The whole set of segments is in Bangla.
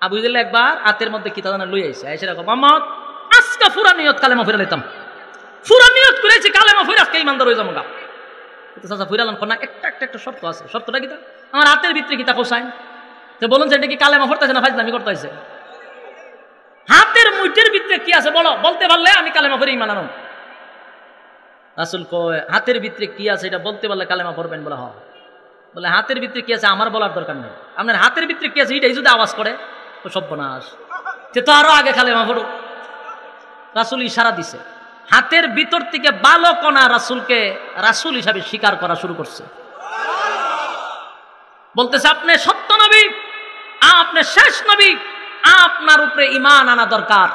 আবু জাহেল একবার হাতের মধ্যে কিতা জানা লই আইছে, এসে রাখো মোহাম্মদ আজকা ফুরা নিয়ত কালেমা ফিরা লইতাম, ফুরা নিয়ত করেছি কালেমা ফিরা আজকে ইমানদার হয়ে যাবো গা। চাচা ফিরালাম না, একটা শর্ত আছে। শর্তটা কিতা? আমার হাতের ভিতরে কিতা কোসাইন, তো বলুন যে এটা কি কালেমা পড়তেছে না ফাজলামি করতেছে? হাতের মুঠের ভিতরে কি আছে বলো, বলতে পারলে আমি কালেমা পড়ে ইমান আনব। রাসূল কয় হাতের ভিতরে কি আছে এটা বলতে পারলে কালেমা পড়বেন? বলে হ্যাঁ। বলে হাতের ভিতরে কি আছে আমার বলার দরকার নেই, আপনার হাতের ভিতরে কি আছে এটাই যদি আওয়াজ করে তো সর্বনাশ, সে তো আরো আগে কালেমা পড়ো। রাসূল ইশারা দিছে, হাতের ভিতর থেকে বালকণা রাসূলকে রাসূল হিসাবে স্বীকার করা শুরু করছে। বলতেছে আপনি সত্য নবী, আপনি শেষ নবী, আপনার উপরে ঈমান আনা দরকার।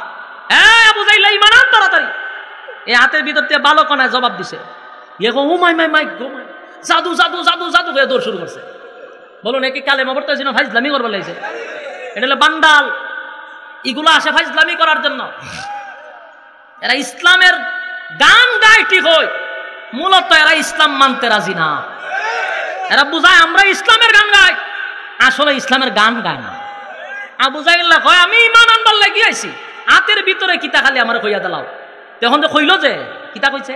এই আবু জাহেল ঈমান আন তাড়াতাড়ি। এই হাতের ভিতর থেকে বালকণায় জবাব দিছে, ইয়েগো ও মাই মাই মাই গো মাই, জাদু জাদু জাদু জাদু হয়ে দৌড় শুরু করছে। বলুন একে কালেমা পড়তেছে না ফাইজলামি করবার লাগছে? এটা হলো বান্ডাল, এগুলো আসে ফাইজলামি করার জন্য। এরা ইসলামের গান গায় ঠিক হয়, মূলত এরা ইসলাম মানতে রাজি না। এরা বুঝায় আমরা ইসলামের গান গাই, আসলে ইসলামের গান গায় না। আবু জাহেল কয় আমি ঈমান আনবার লাগি আইছি, হাতের ভিতরে কিতা খালি আমার কইয়া দিলাও। তখন তো কইল যে কিতা কইছে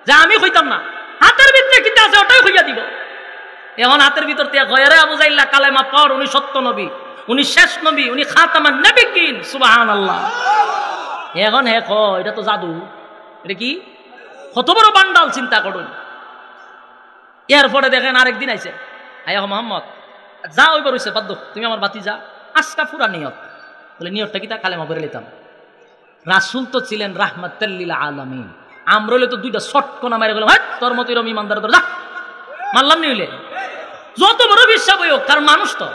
যে আমি কইতাম না, হাতের ভিতরে কিতা আছে ওটাই কইয়া দিব। এখন হাতের ভিতর থেকে কয় রে আবু জাহেল কালেমা পড়, উনি সত্য নবী, উনি শেষ নবী, উনি খাতামান নবিয়্যিন, সুবহানাল্লাহ। এখন হে কয় এটা তো জাদু, এটা কি কত বড় বান্ডাল চিন্তা করুন। এরপরে দেখেন আরেকদিন আইছে, আয়া মোহাম্মদ যা ওইবার হইছে বাদ, তুমি আমার বাতি যা, আজকা ফুরা নিয়ত। বলে নিয়তটা কি? তা কালেমা পড়ে নিতাম। রাসূল তো ছিলেন রাহমাতাল লিল আলামিন, আমরা হইলে তো দুইটা শটকনা মারে গেলাম, হ্যাঁ তোর মতো এরকম ইমানদার যা মানলাম নি হইলে যত বড় বিশ্বাস হইও, কারণ মানুষ তো,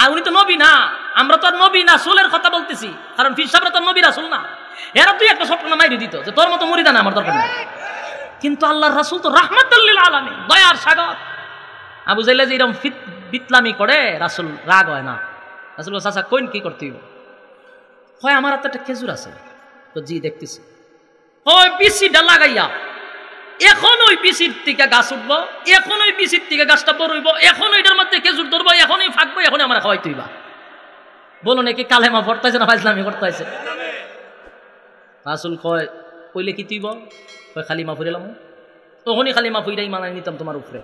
আর উনি তো নবী না, আমরা তো আর নবী না রাসূলের কথা বলতেছি, কারণ পীর সাহেবরা তো নবী রাসূল না। এরা তুই একটা শটকনা মাইরে দিত যে তোর মতো মুরিদা না আমার দরকার নেই। কিন্তু আল্লাহর রাসূল তো রাহমাতাল লিল আলামিন, দয়ার সাগর। আবু জাহেল যে এরকম বিতলামি করে রাসূল রাগ হয় না। রাসূল চাচা কইন কি করতে হইব? হয় আমার হাতে একটা খেজুর আছে, তো জি দেখতেছি। হয় বিচিটা লাগাইয়া এখন ওই বিচির থেকে গাছ উঠবো, এখন ওই বিচির থেকে গাছটা বড় হইব, এখন ওইটার মধ্যে খেজুর ধরবো, এখনই ফাঁকবো, এখনই আমার খাওয়াইতে হইবা। বলো নাকি কালেমা পড়তেছে না ফাজলামি করতেছে? রাসূল কয় কইলে কি তুইব? কয় খালিমা ফুরিলাম, তখনই খালিমা ফুইরাই মানাই নিতাম তোমার উপরে।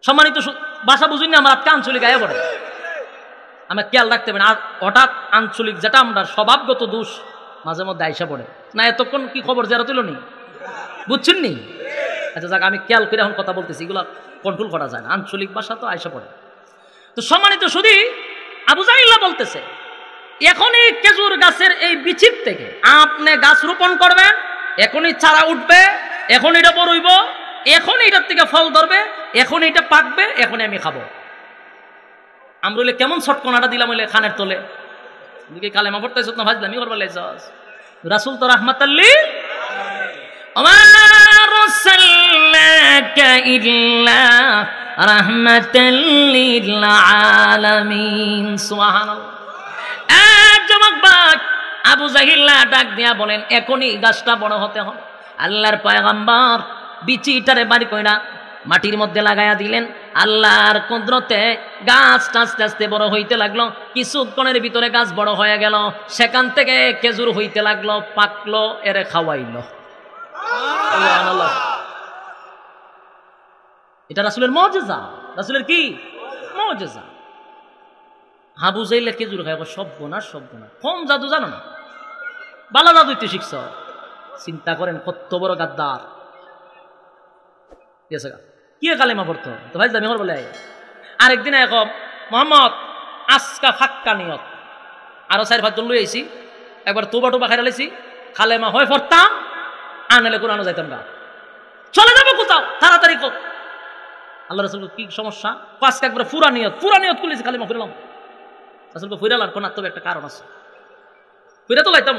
সম্মানিত ভাষা বুঝুন না, আমার আজকে আঞ্চলিক আয়া পড়ে, আমরা খেয়াল রাখতে পারি। আর হঠাৎ আঞ্চলিক যেটা আমরা স্বভাবগত দোষ মাঝে মধ্যে আইসা পড়ে না। এতক্ষণ কি খবর যারা তুলো নি, বুঝছেন নি? আচ্ছা যাক, আমি খেয়াল করে এখন কথা বলতেছি, এগুলা কন্ট্রোল করা যায় না, আঞ্চলিক ভাষা তো আইসা পড়ে। তো সম্মানিত শুধু আবু জাহেল বলতেছে এখনই খেজুর গাছের এই বিচির থেকে আপনি গাছ রোপণ করবেন, এখনই চারা উঠবে, এখন এটা বড় হইব, এখন এটার থেকে ফল ধরবে, এখন এটা পাকবে, এখনই আমি খাবো। আমরা হইলে কেমন শটকনাটা দিলাম হইলে খানের তোলে, কালেমা পড়তেছ না ভাজলামি করবার লাইছস? রাসূল তো রাহমাতাল লিল ওয়া মা আরসালনাকা ইল্লা রাহমাতাল লিল আলামিন, সুবহানাল্লাহ। যুবক ভাই, আবু জাহেল ডাক দিয়া বলেন এখনই গাছটা বড় হতে হবে। আল্লাহর পয়গম্বর বিচিটারে বাড়ি কইরা মাটির মধ্যে লাগাইয়া দিলেন। আল্লাহর কুদরতে গাছটা আস্তে আস্তে বড় হইতে লাগলো, কিছুক্ষণের ভিতরে গাছ বড় হয়ে গেল, সেখান থেকে খেজুর হইতে লাগলো, পাকলো, এরে খাওয়াইলো। এটা রাসূলের মুজিজা। রাসূলের কি মুজিজা? আবু জাহেল খেজুর খায়, সর্বনাশ সর্বনাশ, কম জাদু জানো না, বালা জাদু তো শিখছ। চিন্তা করেন কত বড় গাদ্দার। কি কালেমা পড়তো তো ভাই জামি বলে। আরেকদিন এক মোহাম্মদ আজকা ফাক্কা নিয়ত, আরো 4-5 জন লই আইছি, একবার তোবা টোবা খাইরা লাইছি, কালেমা হয় পড়তাম, আনলে কোরআনও যাইতাম না, চলে যাবো কোথাও তাড়াতাড়ি কর। আল্লাহ রাসূল কি সমস্যা? আজকে একবার পুরা নিয়ত করলেছি, কালেমা ফিরলাম। রাসূলকে ফিরালাম কোন তবে একটা কারণ আছে, ফিরে তো লাইতাম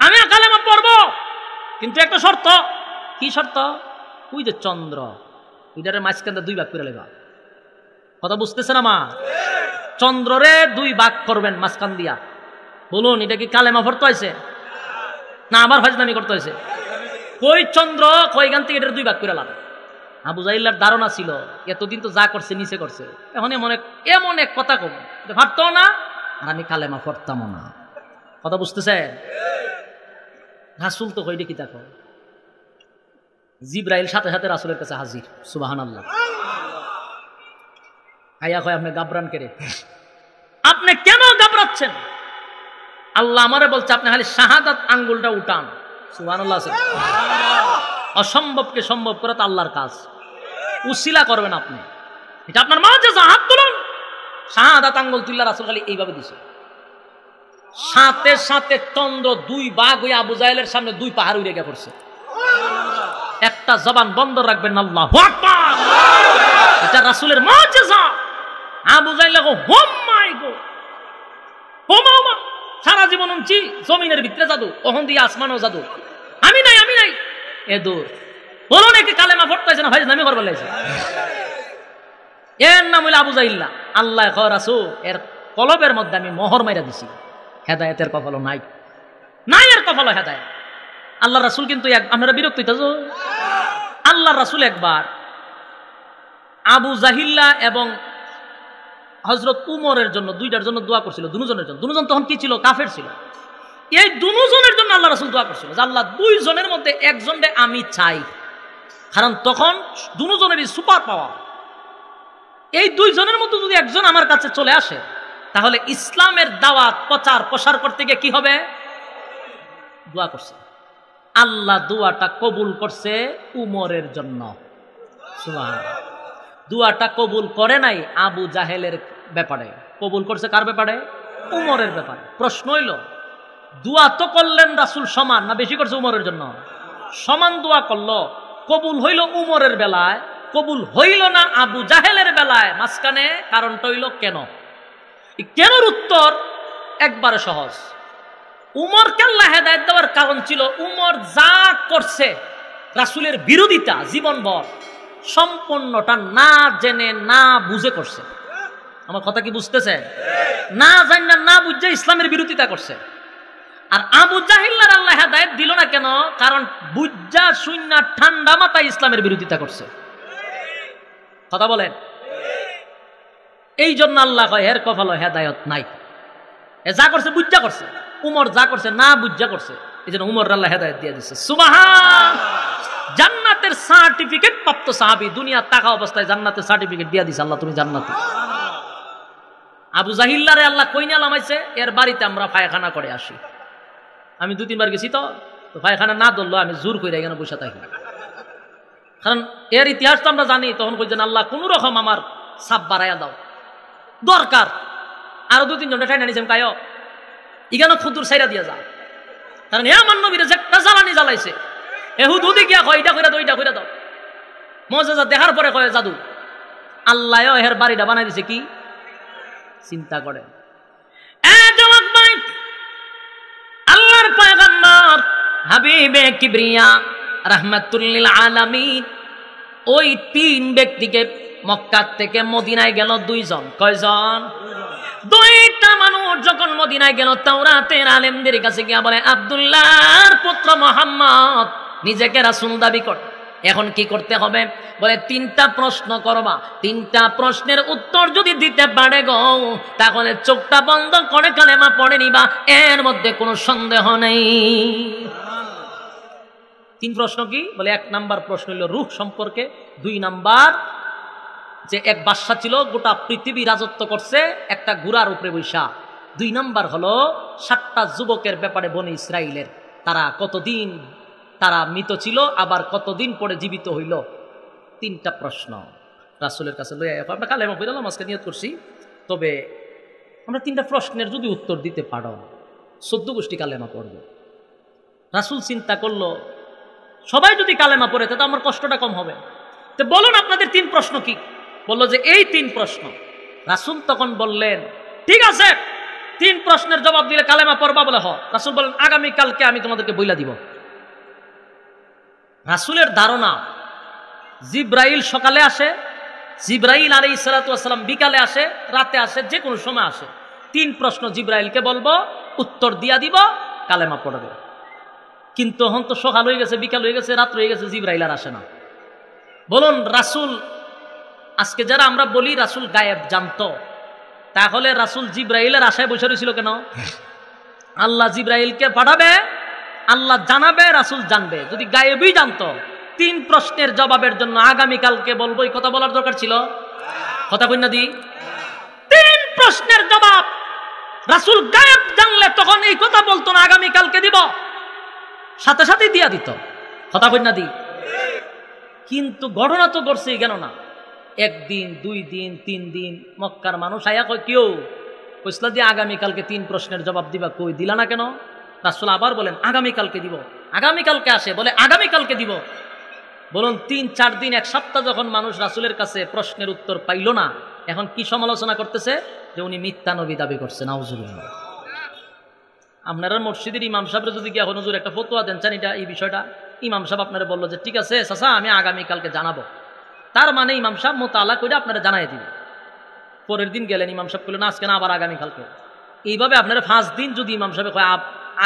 আমি কালেমা পড়বো, কিন্তু একটা শর্ত। কি শর্ত? ওই যে চন্দ্র, ওইটারে মাঝখানটা 2 ভাগ করে লেবা। কথা বুঝতেছে না মা? চন্দ্ররে 2 ভাগ করবেন মাঝখান দিয়া। বলুন এটা কি কালেমা পড়তে হয়েছে না আবার ফাজলামি করতে হয়েছে? কই চন্দ্র কই গান থেকে এটা 2 ভাগ করে লাভ। আবু জাহিল্লার ধারণা ছিল এতদিন তো যা করছে নিচে করছে, এখন এমন এক কথা কম ভাবতো না, আর আমি কালেমা পড়তামও না। কথা বুঝতেছে? রাসূল তো কইডে কি দেখো, জিবরাইল সাথে সাথে রাসূলের কাছে হাজির। সুবহানাল্লাহ। আয়া কয় আপনি গাবরান কেরে, আপনি কেন ঘাবড়াচ্ছেন? আল্লাহ আমারে বলছে আপনি খালি শাহাদাত আঙ্গুলটা উঠান। সুবহানাল্লাহ। অসম্ভবকে সম্ভব করে তো আল্লাহর কাজ, উসিলা করবেন আপনি, এটা আপনার মুআজিজা। হাত তুলুন, শাহাদাত আঙ্গুল তুল্লা রাসূল খালি এইভাবে দিছে, সাথে সাথে চন্দ্র দুই ভাগ হয়ে আবু জাহেলের সামনে দুই পাহাড় উড়ে গিয়ে পড়ছে। একটা জবান বন্ধ রাখবেন না, আল্লাহু আকবার। এটা রাসূলের মুআজিজা। আবু জাহেল হোম মাই গো, হোমা সারা জীবন উনছি জমিনের ভিতরে জাদু, ওহন দিয়ে আসমানও জাদু, আমি নাই এ দূর বলো নাকি কালেমা পড়তেছে না ভাই, নামি করবার লাগছে। এর নাম হইল আবু জাহিল্লা। আল্লাহ কয় রাসূল এর কলবের মধ্যে আমি মোহর মাইরা দিছি, হেদায়েতের কপালও নাই, এর কপালও হেদায়েত। আল্লাহ রাসূল কিন্তু আপনারা বিরক্ত হইতাছো, আল্লাহ রাসূল একবার আবু জাহিল্লা এবং হযরত উমরের জন্য দুইটার জন্য দোয়া করছিল, দুজনের জন্য। দুজন তখন কি ছিল? কাফের ছিল। এই দুজনের জন্য আল্লাহ রাসূল দোয়া করছিল যে আল্লাহ দুইজনের মধ্যে একজনকে আমি চাই, কারণ তখন দুজনেরই সুপার পাওয়ার। এই দুইজনের মধ্যে যদি একজন আমার কাছে চলে আসে তাহলে ইসলামের দাওয়াত প্রচার প্রসার করতে গিয়ে কি হবে? দোয়া করছে। আল্লাহ দোয়াটা কবুল করছে উমরের জন্য। সুবহানাল্লাহ। দোয়াটা কবুল করে নাই আবু জাহেলের ব্যাপারে, কবুল করছে কার ব্যাপারে? উমরের ব্যাপারে। প্রশ্ন হইল দোয়া তো করলেন রাসূল সমান না বেশি করছে উমরের জন্য? সমান দোয়া করলো, কবুল হইল উমরের বেলায়, কবুল হইল না আবু জাহেলের বেলায়। মাঝখানে কারণটা হইল কেন? কেনর উত্তর একবারে সহজ। উমরকে আল্লাহ হেদায়েত দেওয়ার কারণ ছিল উমর যা করছে রাসূলের বিরোধিতা জীবনভর সম্পূর্ণটা না জেনে না বুঝে করছে। আমার কথা কি বুঝতেছে? না জানি না বুঝে ইসলামের বিরোধিতা করছে। আর আবু জাহিল্লার আল্লাহ হেদায়েত দিল না কেন? কারণ বুঝা শূন্য ঠান্ডা মাথায় ইসলামের বিরোধিতা করছে। কথা বলেন। এই জন্য আল্লাহ কয় এর কপালে হেদায়েত নাই। এ যা করছে বুঝা করছে, উমর যা করছে না বুঝা করছে, এই জন্য উমর আল্লাহ হেদায়েত দিয়ে দিচ্ছে। সুবহান। জান্নাতের সার্টিফিকেট প্রাপ্ত সাহাবী, দুনিয়া টাকা অবস্থায় জান্নাতের সার্টিফিকেট দিয়ে দিছে আল্লাহ, তুমি জান্নাতি। আবু জাহিল্লারে আল্লাহ কইনা লামাইছে, এর বাড়িতে আমরা পায়খানা করে আসি। আমি 2-3 বার গেছি তো পায়খানা না ধরলো আমি জোর করে এখানে বসে থাকি, কারণ এর ইতিহাস তো আমরা জানি। তখন কইছেন আল্লাহ কোন রকম আমার সাপ বাড়াইয়া দাও, দরকার আরো 2-3 জনটা ঠাই নিয়েছেন কায় ইগানো খুদুর সাইরা দিয়া যা, কারণ এ আমার নবীরে যে একটা জ্বালানি জ্বালাইছে এহুদ হুদি গিয়া কয় এটা কইরা দাও, এটা কইরা দাও। মজা দেখার পরে কয় জাদু। আল্লাহ এর বাড়িটা বানাই দিছে কি? চিন্তা করে। আল্লাহর পয়গম্বর হাবিবে কিবরিয়া রাহমাতুল লিল আলামিন ওই 3 ব্যক্তিকে মক্কা থেকে মদিনায় গেল 2 জন। কয়জন? 2টা মানুষ যখন মদিনায় গেল তাওরাতের আলেমদের কাছে গিয়া বলে আব্দুল্লাহর পুত্র মুহাম্মদ নিজেকে রাসূল দাবি করে, এখন কি করতে হবে? বলে 3টা প্রশ্ন করবা, 3টা প্রশ্নের উত্তর যদি দিতে পারে গো তাহলে চোখটা বন্ধ করে কালেমা পড়ে নিবা, এর মধ্যে কোনো সন্দেহ নেই। 3 প্রশ্ন কি? বলে 1 নাম্বার প্রশ্ন হলো রূহ সম্পর্কে, 2 নাম্বার যে এক বাদশা ছিল গোটা পৃথিবী রাজত্ব করছে একটা ঘোড়ার উপরে বৈশা, 2 নাম্বার হলো 7টা যুবকের ব্যাপারে বনি ইসরাইলের, তারা কতদিন তারা মৃত ছিল আবার কতদিন পরে জীবিত হইল। 3টা প্রশ্ন রাসূলের কাছে লইয়া আমরা কালেমা পড়লাম, আজকে নিয়ত করছি, তবে আমরা 3টা প্রশ্নের যদি উত্তর দিতে পারো 14 গোষ্ঠী কালেমা পড়ব। রাসূল চিন্তা করলো সবাই যদি কালেমা পড়ে তাহলে আমার কষ্টটা কম হবে, তো বলুন আপনাদের 3 প্রশ্ন কি? বললো যে এই 3 প্রশ্ন। রাসূল তখন বললেন ঠিক আছে, 3 প্রশ্নের জবাব দিলে কালেমা পড়বা? বলে হ। রাসূল বলেন আগামী কালকে আমি তোমাদেরকে বইলা দিব। রাসূলের ধারণা জিব্রাইল সকালে আসে, জিব্রাইল আলাইহিস সালাতু ওয়াস সালাম বিকালে আসে, রাতে আসে, যে কোনো সময় আসে। 3 প্রশ্ন জিব্রাইলকে বলবো, উত্তর দিয়া দিব, কালেমা পড়বে। কিন্তু এখন তো সকাল হয়ে গেছে, বিকাল হয়ে গেছে, রাত হয়ে গেছে, জিব্রাইল আর আসে না। বলুন রাসূল, আজকে যারা আমরা বলি রাসূল গায়েব জানতো, তাহলে রাসূল জিব্রাইলের আশায় বসে রয়েছিল কেন? আল্লাহ জিব্রাইলকে পাঠাবে, আল্লাহ জানাবে, রাসূল জানবে। যদি গায়েবই জানতো, 3 প্রশ্নের জবাবের জন্য আগামীকালকে বলবো, এই কথা বলার দরকার ছিল? কথা কই না দি? 3 প্রশ্নের জবাব রাসূল গায়েব জানলে তখন এই কথা বলতো না আগামীকালকে দিব, সাথে সাথে দিয়া দিত। কথা কই না দি? কিন্তু ঘটনা তো ঘটছেই কেন না? 1 দিন 2 দিন 3 দিন মক্কার মানুষ আয়া কয়, কেউ কইছিল যে আগামীকালকে 3 প্রশ্নের জবাব দিবা, কই দিলা না কেন? রাসূল আবার বলেন আগামীকালকে দিব। আগামীকালকে আসে, বলে আগামীকালকে দিব। বলুন 3-4 দিন 1 সপ্তাহ যখন মানুষ রাসূলের কাছে প্রশ্নের উত্তর পাইল না, এখন কি সমালোচনা করতেছে? যে উনি মিথ্যা নবী দাবি করছেন। নাউজুবিল্লাহ। আপনারা মসজিদের ইমাম সাহেবরা যদি কি এখন হুজুর একটা ফতোয়া দেন চান এটা এই বিষয়টা, ইমাম সাহেব আপনারা বললো যে ঠিক আছে চাচা আমি আগামীকালকে জানাবো, তার মানে ইমাম সাহেব মোতালা করে আপনারা জানাই দিবে। পরের দিন গেলেন, ইমাম সাহেব করলেন আজকে না আবার আগামীকালকে। এইভাবে আপনারা 5 দিন যদি ইমাম সাহেব কয়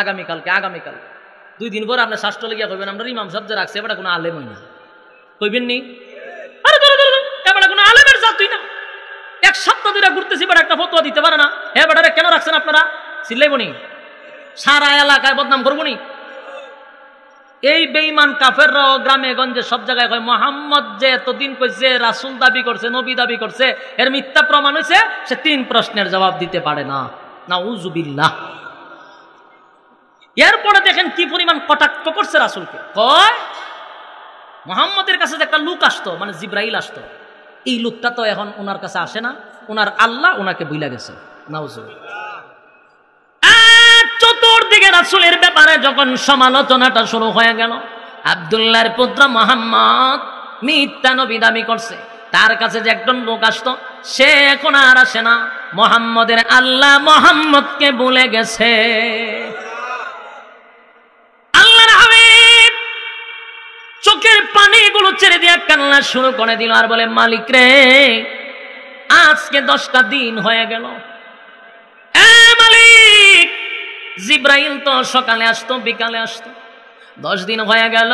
আগামীকালকে, 2 দিন পরে আপনার শাস্ত্র লেগে কইবেন আমরা ইমাম সাহেব যে রাখছে এবার কোনো আলেম হই না, কইবেন নি? আরে এবার কোনো আলেমের জাত তুই না, 1 সপ্তাহ ধরে ঘুরতেছি এবার একটা ফতোয়া দিতে পারে না, হ্যাঁ বেটারে কেন রাখছেন আপনারা? চিল্লাইবনি, সারা এলাকায় বদনাম করবনি। এই বেঈমান কাফেররাও গ্রামে গঞ্জে সব জায়গায় কয় মুহাম্মদ যে এতদিন কইছে রাসূল দাবি করছে, নবী দাবি করছে, এর মিথ্যা প্রমাণ হইছে, সে 3 প্রশ্নের জবাব দিতে পারে না। নাউজুবিল্লাহ। এরপরে দেখেন কি পরিমাণ কটাক্ষ করছে রাসূলকে। কয় মুহাম্মদের কাছে যে একটা লোক আসতো, মানে জিব্রাইল আসতো, এই লোকটা তো এখন ওনার কাছে আসে না, ওনার আল্লাহ ওনাকে ভুলে গেছে। নাউজুবিল্লাহ। চতুর্দিকে রাসূলের ব্যাপারে যখন সমালোচনাটা শুরু হয়ে গেল, আব্দুল্লাহর পুত্র মুহাম্মদ মিথ্যা নবী দাবি করছে, তার কাছে যে একজন লোক আসতো সে এখন আর আসে না, মুহাম্মদের আল্লাহ মুহাম্মদকে ভুলে গেছে। আল্লাহর হাবিব চোখের পানিগুলো ছেড়ে দিয়ে কান্না শুরু করে দিল আর বলে মালিক রে, আজকে 10টা দিন হয়ে গেল, মালিক জিব্রাইল তো সকালে আসতো বিকালে আসতো, 10 দিন হয়ে গেল।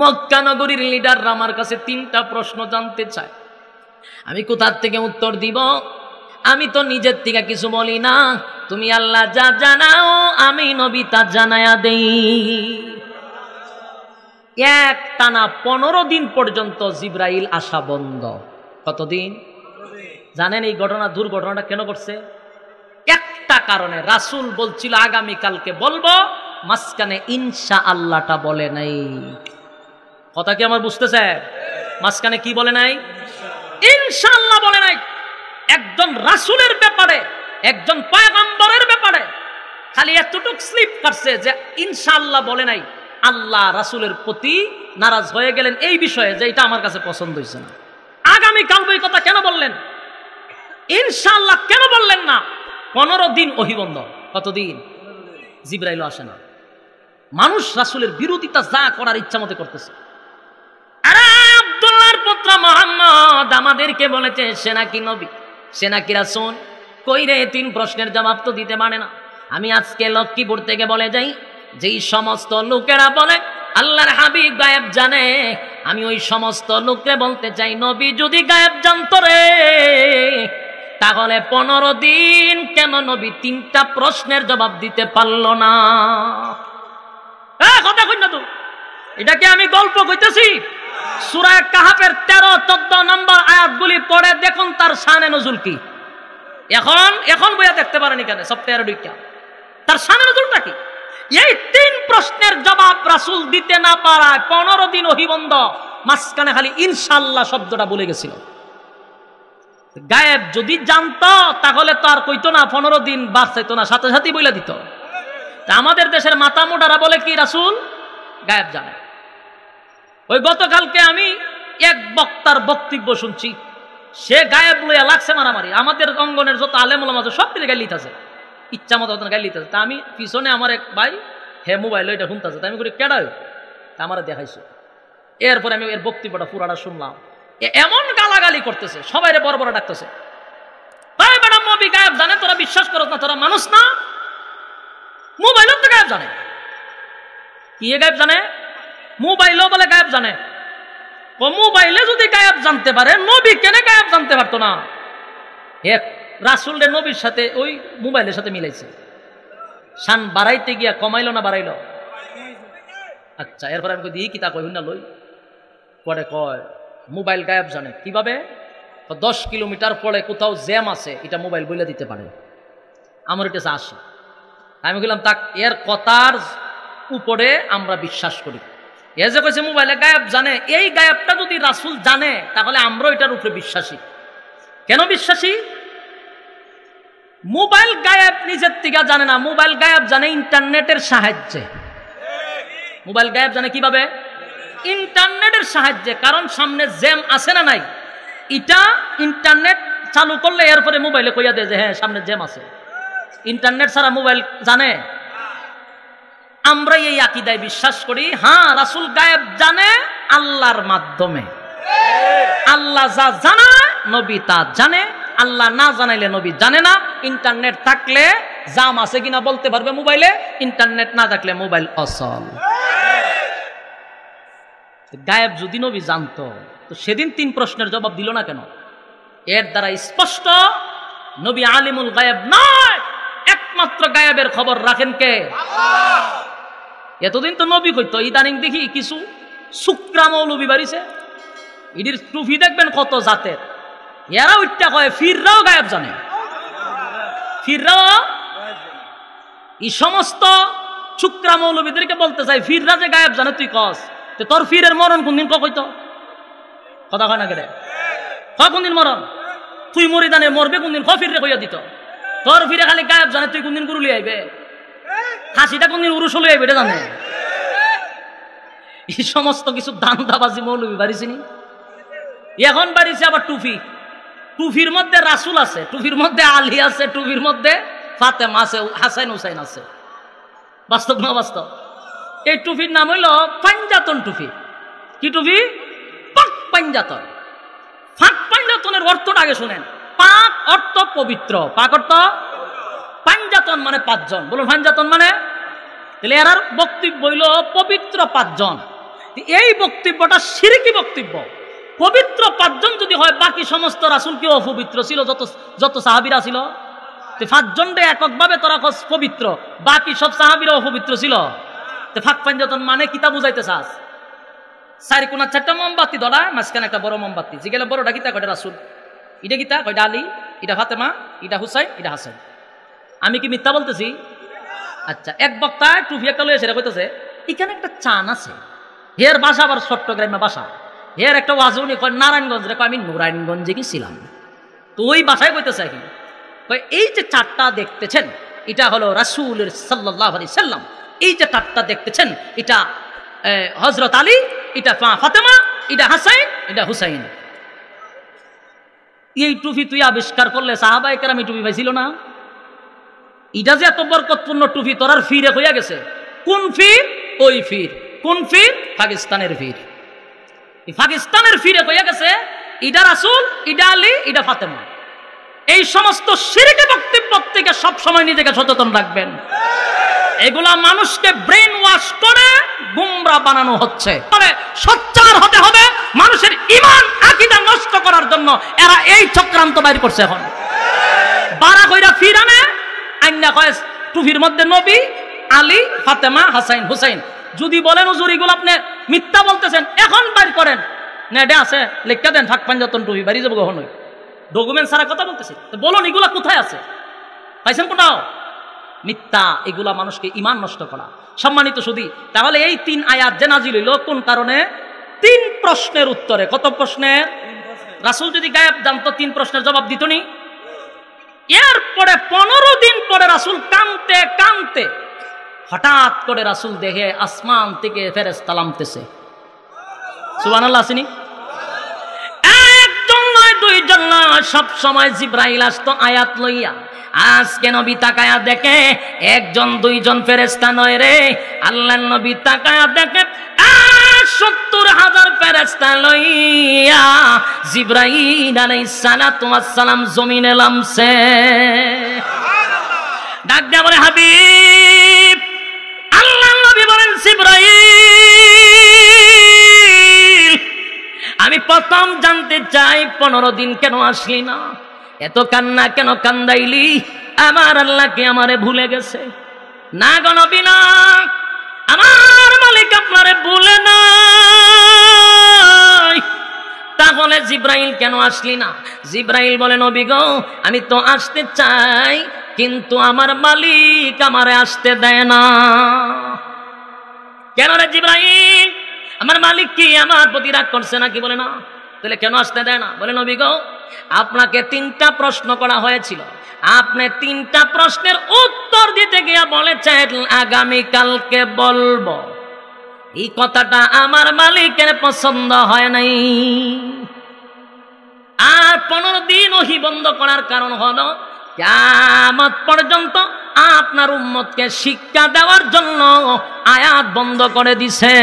মক্কা নগরীর লিডাররা আমার কাছে 3টা প্রশ্ন জানতে চায়, আমি কোথা থেকে উত্তর দিব? আমি তো নিজের থেকে কিছু বলি না, তুমি আল্লাহ যা জানাও আমি নবী তা জানায়া দেই। একটানা 15 দিন পর্যন্ত জিব্রাইল আসা বন্ধ। কতদিন জানেন? এই ঘটনা, দুর্ঘটনাটা কেন ঘটছে? একটা কারণে, রাসূল বলছিল আগামীকালকে বলবো, মাঝখানে ইনশাআল্লাহটা বলে নাই। কথা কি আমার বুঝতেছে? মাঝখানে কি বলে নাই? ইনশাআল্লাহ বলে নাই। একজন রাসূলের ব্যাপারে, একজন পয়গম্বরের ব্যাপারে খালি এতটুকু স্লিপ কাটছে যে ইনশাআল্লাহ বলে নাই। আল্লাহ রাসূলের প্রতি নারাজ হয়ে গেলেন এই বিষয়ে যে এটা আমার কাছে পছন্দ হয়েছে না। আগামীকাল এই কথা কেন বললেন? ইনশাআল্লাহ কেন বললেন না? 15 দিন ওহী বন্ধ। কতদিন? জিব্রাইল আসে না। মানুষ রাসূলের বিরোধিতা যা করার ইচ্ছা মতো করতেছে। আরে আব্দুল্লাহর পুত্র মুহাম্মদ আমাদেরকে বলেছে সে নাকি নবী, সে নাকি রাসূল। কই রে 3 প্রশ্নের জবাব তো দিতে পারে না। আমি আজকে লক্ষ্মীপুর থেকে বলে যাই, যেই সমস্ত লোকেরা বলে আল্লাহর হাবিব গায়েব জানে, আমি ওই সমস্ত লোককে বলতে চাই নবী যদি গায়েব জানতো রে, তাহলে 15 দিন কেন নবী 3টা প্রশ্নের জবাব দিতে পারলো না? কথা কই না তো, এটা কি আমি গল্প কইতেছি? সূরা কাহাফের 13-14 নম্বর আয়াতগুলি পড়ে দেখুন তার শানে নজুল কি। এখন বইয়া দেখতে পারেনি কেন? সপ্তাহের 2টা তার শানে নজুলটা কি? এই 3 প্রশ্নের জবাব রাসূল দিতে না পারায় 15 দিন ওহী বন্ধ। মাঝখানে খালি ইনশাআল্লাহ শব্দটা বলে গেছিল। গায়েব যদি জানতো তাহলে তো আর কইতো না, 15 দিন বাদ চাইতো না, সাথে সাথেই বলে দিত। আমাদের দেশের মাথা মোটারা বলে কি রাসূল গায়েব জানে। ওই গতকালকে আমি এক বক্তার বক্তব্য শুনছি, সে গায়েব লইয়া লাগছে মারামারি। আমাদের অঙ্গনের যত আলেম ওলামা আছে সব দিকে গাইলিতে আছে, ইচ্ছা মতো গাইলিতে আছে। তা আমি পিছনে আমার এক ভাই হে মোবাইল এটা শুনতেছে, তা আমি করি কেডা তা আমার দেখাইছো। এরপরে আমি এর বক্তব্যটা পুরাটা শুনলাম। এমন গালাগালি করতেছে, সবাই বড় বড় ডাকতেছে, ভাই ম্যাডাম নবী গায়েব জানে, তোরা বিশ্বাস করছ না, তোরা মানুষ না? মোবাইলও তো গায়েব জানে। কি গায়েব জানে? মোবাইলও বলে গায়েব জানে। মোবাইলে যদি গায়েব জানতে পারে, নবী কেন গায়েব জানতে পারতো না? এক রাসূলের নবীর সাথে ওই মোবাইলের সাথে মিলাইছে। শান বাড়াইতে গিয়া কমাইলো না বাড়াইলো? আচ্ছা, এরপর আমি কই কি তা কই না লই পরে কয় মোবাইল গায়েব জানে কিভাবে? 10 কিলোমিটার পরে কোথাও জ্যাম আছে, এটা মোবাইল বলে দিতে পারে। আমার কাছে আসে, আমি বললাম তাক এর কথার উপরে আমরা বিশ্বাস করি। এ যে কইছে মোবাইলে গায়েব জানে, এই গায়েবটা যদি রাসূল জানে তাহলে আমরা এটার উপরে বিশ্বাসী। কেন বিশ্বাসী? মোবাইল গায়েব নিজের থেকে জানে না, মোবাইল গায়েব জানে ইন্টারনেটের সাহায্যে। মোবাইল গায়েব জানে কিভাবে? ইন্টারনেটের সাহায্যে। কারণ সামনে জ্যাম আছে না নাই, এটা ইন্টারনেট চালু করলে এরপরে মোবাইলে কইয়া দেয় যে হ্যাঁ সামনে জ্যাম আছে। ইন্টারনেট ছাড়া মোবাইল জানে? আমরা এই আকীদায় বিশ্বাস করি, হ্যাঁ রাসূল গায়েব জানে আল্লাহর মাধ্যমে। আল্লাহ যা জানায় নবী তা জানে, আল্লাহ না জানাইলে নবী জানে না। ইন্টারনেট থাকলে জাম আছে কিনা বলতে পারবে মোবাইলে, ইন্টারনেট না থাকলে মোবাইল অচল। গায়েব যদি নবী জানতো তো সেদিন 3 প্রশ্নের জবাব দিল না কেন? এর দ্বারা স্পষ্ট নবী আলিমুল গায়েব নয়, একমাত্র গায়েবের খবর রাখেন কে? এতদিন তো নবী কইতো, ইদানিং দেখি কিছু শুক্রা মৌলবী বাড়িছে, ইডির টুফি দেখবেন কত জাতের। এরা উঠটা কয় ফিররাও গায়েব জানে। ফিররাও এই সমস্ত শুক্রা মৌলবীদেরকে বলতে চাই, ফিররা যে গায়েব জানে তুই কস, তোর ফিরের মরণ কোনদিন কইতো? কথা কয় না কেরে? কোনদিন মরণ? তুই মরিদানে মরবে কোনদিন? ফিরে কইয়া দিত। তোর ফিরে খালি গায়েব জানে, তুই কোনদিন গুরুলি আইবে, খাসিটা কোনদিন উরুস হলে আইবে এটা জানে। এই সমস্ত কিছু দান্দাবাজি মৌলবী বাড়িছিনি। এখন বাড়িছে আবার টুফি। টুফির মধ্যে রাসূল আছে, টুফির মধ্যে আলী আছে, টুফির মধ্যে ফাতেমা আছে, হাসান হুসাইন আছে। বাস্তব না বাস্তব? এই টুফির নাম হইল পাঞ্জাতন টুফি। কি টুফি? পাক পাঞ্জাতন। ফাঁক পাঞ্জাতনের অর্থটা আগে শুনেন। পাক অর্থ পবিত্র, পাক অর্থ পাঞ্জাতন মানে 5 জন। বলুন পাঞ্জাতন মানে? তাহলে এর বক্তব্য হইল পবিত্র 5 জন। এই বক্তব্যটা শিরকি বক্তব্য। পবিত্র 5 জন যদি হয়, বাকি সমস্ত রাসূল কি অপবিত্র ছিল? যত সাহাবীরা ছিল, 5 জনরে এককভাবে তোরা পবিত্র, বাকি সব সাহাবীরা অপবিত্র ছিল। ফাঁক পাঞ্জাতন মানে কিতা বুঝাইতে চাস? 4 কোণা 4টা মোমবাতি ধরা, মাঝখানে একটা বড় মোমবাতি, যেগুলো বড়টা কিতা কয়টা রাসূল, এটা কিতা কয়টা আলী, এটা ফাতেমা, এটা হুসাইন, এটা হাসান। আমি কি মিথ্যা বলতেছি? আচ্ছা, এক বক্তা টুপি একটা লয়ে সেটা কইতেছে এখানে একটা চান আছে। হের বাসা আবার চট্টগ্রামে বাসা। হের একটা ওয়াজ উনি কয় নারায়ণগঞ্জ রে, আমি নারায়ণগঞ্জে গেছিলাম। তো ওই বাসায় কইতেছে কি এই যে চারটা দেখতেছেন এটা হলো রাসূলের সাল্লাল্লাহু আলাইহি সাল্লাম। এই যে চারটা দেখতেছেন এটা হযরত আলী, এটা ফাতেমা, এটা হাসান, এটা হুসাইন। এই টুপি তুই আবিষ্কার করলে সাহাবায়ে কেরাম টুপি পাইছিল না? এটা যে এত বরকতপূর্ণ টুপি, তোরার ফিরে হইয়া গেছে। কোন ফির? ওই ফির। কোন ফির? পাকিস্তানের ফির। পাকিস্তানের ফিরে হইয়া গেছে এটা রাসূল, এটা আলী, এটা ফাতেমা। এই সমস্ত শিরকি বক্তব্য থেকে সবসময় নিজেকে সচেতন রাখবেন। এগুলা মানুষকে ব্রেন ওয়াশ করে গুমরা বানানো হচ্ছে। তবে সোচ্চার হতে হবে। মানুষের ঈমান আকীদা নষ্ট করার জন্য এরা এই চক্রান্ত বাইর করছে। এখন বারা কইরা ফিরানে আইনা কয় টুফির মধ্যে নবী, আলী, ফাতেমা, হাসান, হুসাইন। যদি বলেন হুজুর এগুলো আপনি মিথ্যা বলতেছেন, এখন বাইর করেন, নেটে আছে, লিখে দেন ফাঁক পাঞ্জাতন টুপি, বাড়ি যাবো কখনোই। ডকুমেন্ট ছাড়া কথা বলতেছি, তো বলুন এগুলা কোথায় আছে? পাইছেন কোথাও? মিথ্যা। এগুলা মানুষকে ঈমান নষ্ট করা। সম্মানিত সুধী, তাহলে এই 3 আয়াত যে নাজিল হইল কোন কারণে? 3 প্রশ্নের উত্তরে। কত প্রশ্নের? রাসূল যদি গায়েব জানতো 3 প্রশ্নের জবাব দিত নি? এরপরে 15 দিন পরে রাসূল কাঁদতে কাঁদতে হঠাৎ করে রাসূল দেখে আসমান থেকে ফেরেশতা নামতেছে। সুবহানাল্লাহ আসেনি? একজন নয়, 2 জন নয়, সব সময় জিবরাইল আসতো আয়াত লইয়া। আজকে নবী তাকায়া দেখে 1 জন 2 জন ফেরেশতা নয় রে, আল্লাহর নবী তাকায়া দেখে 70,000 ফেরেশতা লইয়া জিবরাইল আলাইহিস সালাতু ওয়াস সালাম জমিনে নামছে। ডাক দিয়া বলে হাবিব, আল্লাহর নবী বলেন জিবরাইল আমি প্রথম জানতে চাই 15 দিন কেন আসলি না, এত কান্না কেন কান্দাইলি? আমার আল্লাহ কি আমারে ভুলে গেছে? না গো নবী না, আমার মালিক আপনারে ভুলে নাই। তাহলে জিব্রাইল কেন আসলি না? জিব্রাইল বলে নবী গো, আমি তো আসতে চাই কিন্তু আমার মালিক আমারে আসতে দেয় না। কেন রে জিব্রাইল, আমার মালিক কি আমার প্রতি রাগ করছে নাকি? বলে না। তাহলে কেন আসতে দেয় না? বলে নবী গো, আপনাকে 3টা প্রশ্ন করা হয়েছিল, আপনি 3টা প্রশ্নের উত্তর দিতে গিয়ে বলেছেন আগামীকালকে বলবো। এই কথাটা আমার মালিকের পছন্দ হয় নাই। আর 15 দিন ওহী বন্ধ করার কারণ হলো কিয়ামত পর্যন্ত আপনার উম্মতকে শিক্ষা দেওয়ার জন্য আয়াত বন্ধ করে দিছে।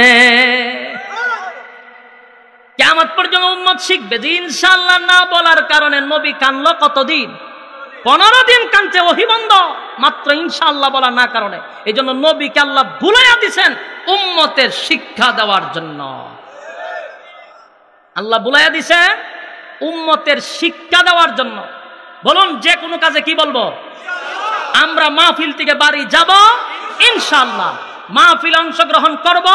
কিয়ামত পর্যন্ত উম্মত শিখবে যে ইনশাআল্লাহ না বলার কারণে নবী কানলো কতদিন? 15 দিন কানছে, ওহী বন্ধ মাত্র ইনশাআল্লাহ বলার না কারণে। এই জন্য নবীকে আল্লাহ ভুলাইয়া দিছেন উম্মতের শিক্ষা দেওয়ার জন্য। আল্লাহ ভুলাইয়া দিছেন উম্মতের শিক্ষা দেওয়ার জন্য। বলুন, যে কোনো কাজে কি বলবো? আমরা মাহফিল থেকে বাড়ি যাব ইনশাআল্লাহ, মাহফিল অংশগ্রহণ করব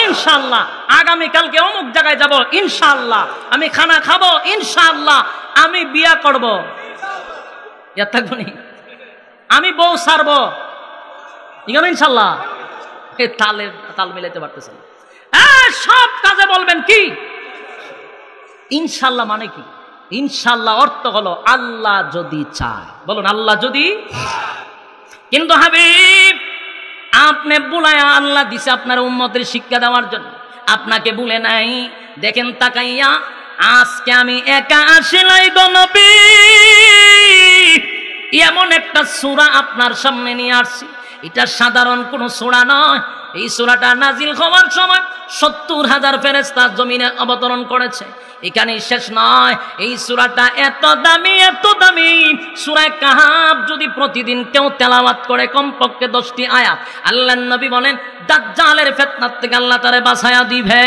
ইনশাআল্লাহ, আগামীকালকে অমুক জায়গায় যাব ইনশাআল্লাহ, আমি খানা খাবো ইনশাআল্লাহ, আমি বিয়া করব আমি বউ ছাড়বো ইনশাআল্লাহ। তাল মিলাইতে পারতেছেন। সব কাজে বলবেন কি ইনশাআল্লাহ। মানে কি ইনশাআল্লাহ? অর্থ হলো আল্লাহ যদি চায়। বলুন আল্লাহ যদি। কিন্তু হাবিব, আপনি বুলায়া আল্লাহ দিছে আপনার উম্মতের শিক্ষা দেওয়ার জন্য, আপনাকে ভুলে নাই। দেখেন তাকাইয়া, আজকে আমি একা আসিলাই গো নবী, এমন একটা সূরা আপনার সামনে নিয়ে আসছি। এটা সাধারণ কোন সূরা নয়। এই সূরাটা নাজিল হওয়ার সময় 70,000 ফেরেশতা জমিনে অবতরণ করেছে। এখানে শেষ নয়, এই সূরাটা এত দামি, এত দামি। সূরা কাহাফ যদি প্রতিদিন কেউ তেলাওয়াত করে কমপক্ষে 10টি আয়াত, আল্লাহর নবী বলেন দাজ্জালের ফিতনার থেকে আল্লাহ তারে বাঁচায়া দিবে।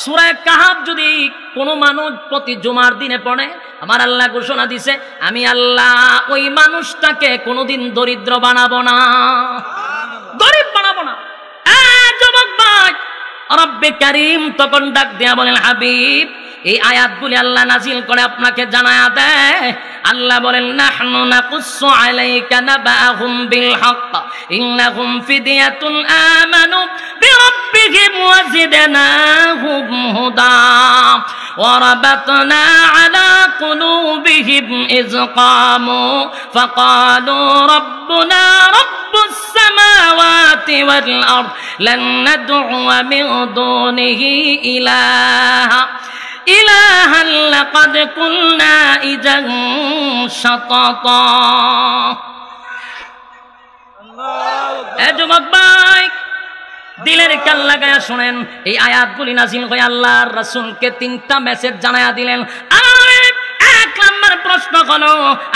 সূরা কাহাফ যদি কোনো মানুষ প্রতি জুমার দিনে পড়ে, আমার আল্লাহ ঘোষণা দিছে আমি আল্লাহ ওই মানুষটাকে কোনোদিন দরিদ্র বানাবো না, গরিব বানাবো না। যুবক ভাই, রব্বে কারীম তখন ডাক দেয়া বলেন হাবিব, এই আয়াতগুলি আল্লাহ নাজিল করে আপনাকে জানায়া দেয়। আল্লাহ বলেন নাহনু নাকুসসু আলাইকা নাবাহুম বিল হক ইন্নাহুম ফিদিয়াতুন আমানু বিরাব্বিহিম ওয়াজিদনাহুম হুদা وربطنا على قلوبهم إذ قاموا فقالوا ربنا رب السماوات والأرض لن ندعو من دونه إلها لقد قلنا إذا شططا। যুবক ভাই, দিলের কান লাগায়া শুনেন, এই আয়াতগুলি নাজিল হয়ে আল্লাহর রাসূলকে 3টা মেসেজ জানায়া দিলেন। এক নম্বর প্রশ্ন হলো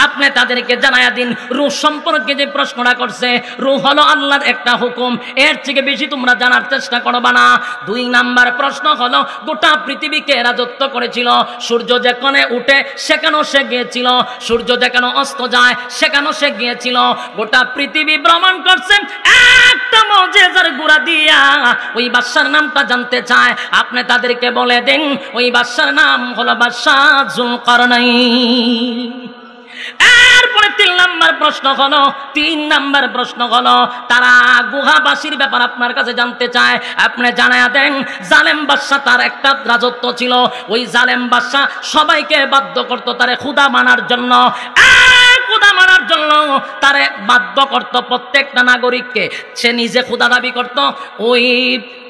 আপনি তাদেরকে জানায়া দিন রূহ সম্পর্কে যে প্রশ্নটা করছে, রূহ হলো আল্লাহর একটা হুকুম, এর থেকে বেশি তোমরা জানার চেষ্টা করবা না। 2 নাম্বার প্রশ্ন হলো গোটা পৃথিবীকে রাজত্ব করেছিল, সূর্য যেখানে উঠে সেখানেও সে গিয়েছিল, সূর্য যেখানে অস্ত যায় সেখানেও সে গিয়েছিল, গোটা পৃথিবী ভ্রমণ করছেন। একটা মুজিজার গুড়া দিয়া ওই বাদশার নামটা জানতে চায়, আপনি তাদেরকে বলে দেন ওই বাদশার নাম হলো বাদশাহ যুলকারনাইন। এরপরে 3 নাম্বার প্রশ্ন হলো তারা গুহাবাসীর ব্যাপার আপনার কাছে জানতে চায়, আপনি জানায়া দেন জালেম বাদশা তার একটা রাজত্ব ছিল, ওই জালেম বাদশা সবাইকে বাধ্য করতো তারে খোদা মানার জন্য, খোদা মানার জন্য তারে বাধ্য করত প্রত্যেকটা নাগরিককে। সে নিজে খোদা দাবি করত। ওই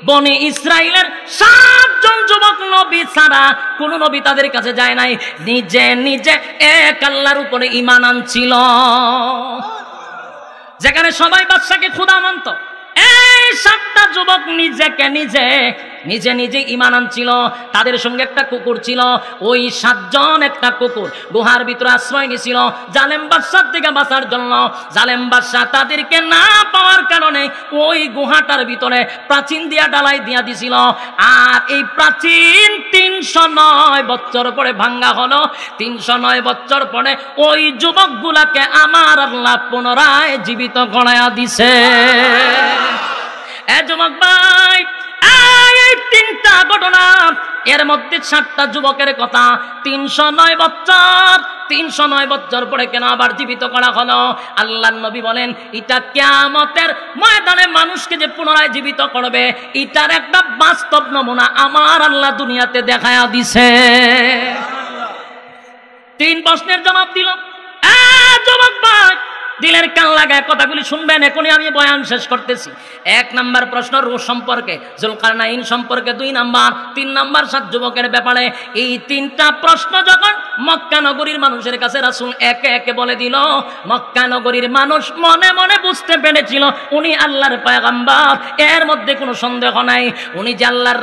বনি ইসরাইলের 7 জন যুবক নবী ছাড়া কোন নবী তাদের কাছে যায় নাই, নিজে নিজে এক আল্লাহর উপরে ঈমান আনছিল। যেখানে সবাই বাদশাকে খোদা মানত, এই 7টা যুবক নিজে নিজে ঈমান আনছিল। তাদের সঙ্গে একটা কুকুর ছিল। ওই 7 জন একটা কুকুর গুহার ভিতরে আশ্রয় নিছিল জালেম বাদশার থেকে বাঁচার জন্য। জালেম বাদশা তাদেরকে না পাওয়ার কারণে ওই গুহাটার ভিতরে প্রাচীন দিয়া ডালাই দিয়া দিছিল। আর এই প্রাচীন 309 বছর পরে ভাঙ্গা হলো। 309 বছর পরে ওই যুবকগুলাকে আমার আল্লাহ পুনরায় জীবিত গড়ায়া দিছে। এ যুবক ভাই, এই 3টা ঘটনা, এর মধ্যে 7টা যুবকের কথা। 309 বছর পরে কেন আবার জীবিত করা হলো? আল্লাহর নবী বলেন এটা কিয়ামতের ময়দানে মানুষকে যে পুনরায় জীবিত করবে, এটার একটা বাস্তব নমুনা আমার আল্লাহ দুনিয়াতে দেখায়া দিছে। 3 প্রশ্নের জবাব দিল। যুবক ভাই, দিলের কান লাগায় কথাগুলি শুনবেন। এখনই আমি বয়ান শেষ করতেছি। 1 নাম্বার প্রশ্ন রূহ সম্পর্কে, জুলকারনাইন সম্পর্কে 2 নাম্বার, 3 নাম্বার 7 যুবকের ব্যাপারে। এই 3টা প্রশ্ন যখন মক্কা নগরীর মানুষের কাছে রাসূল একে একে বলে দিল, মক্কা নগরীর মানুষ মনে মনে বুঝতে পেরেছিল উনি আল্লাহর পয়গম্বর। এর মধ্যে কোনো সন্দেহ নাই, উনি যে আল্লাহর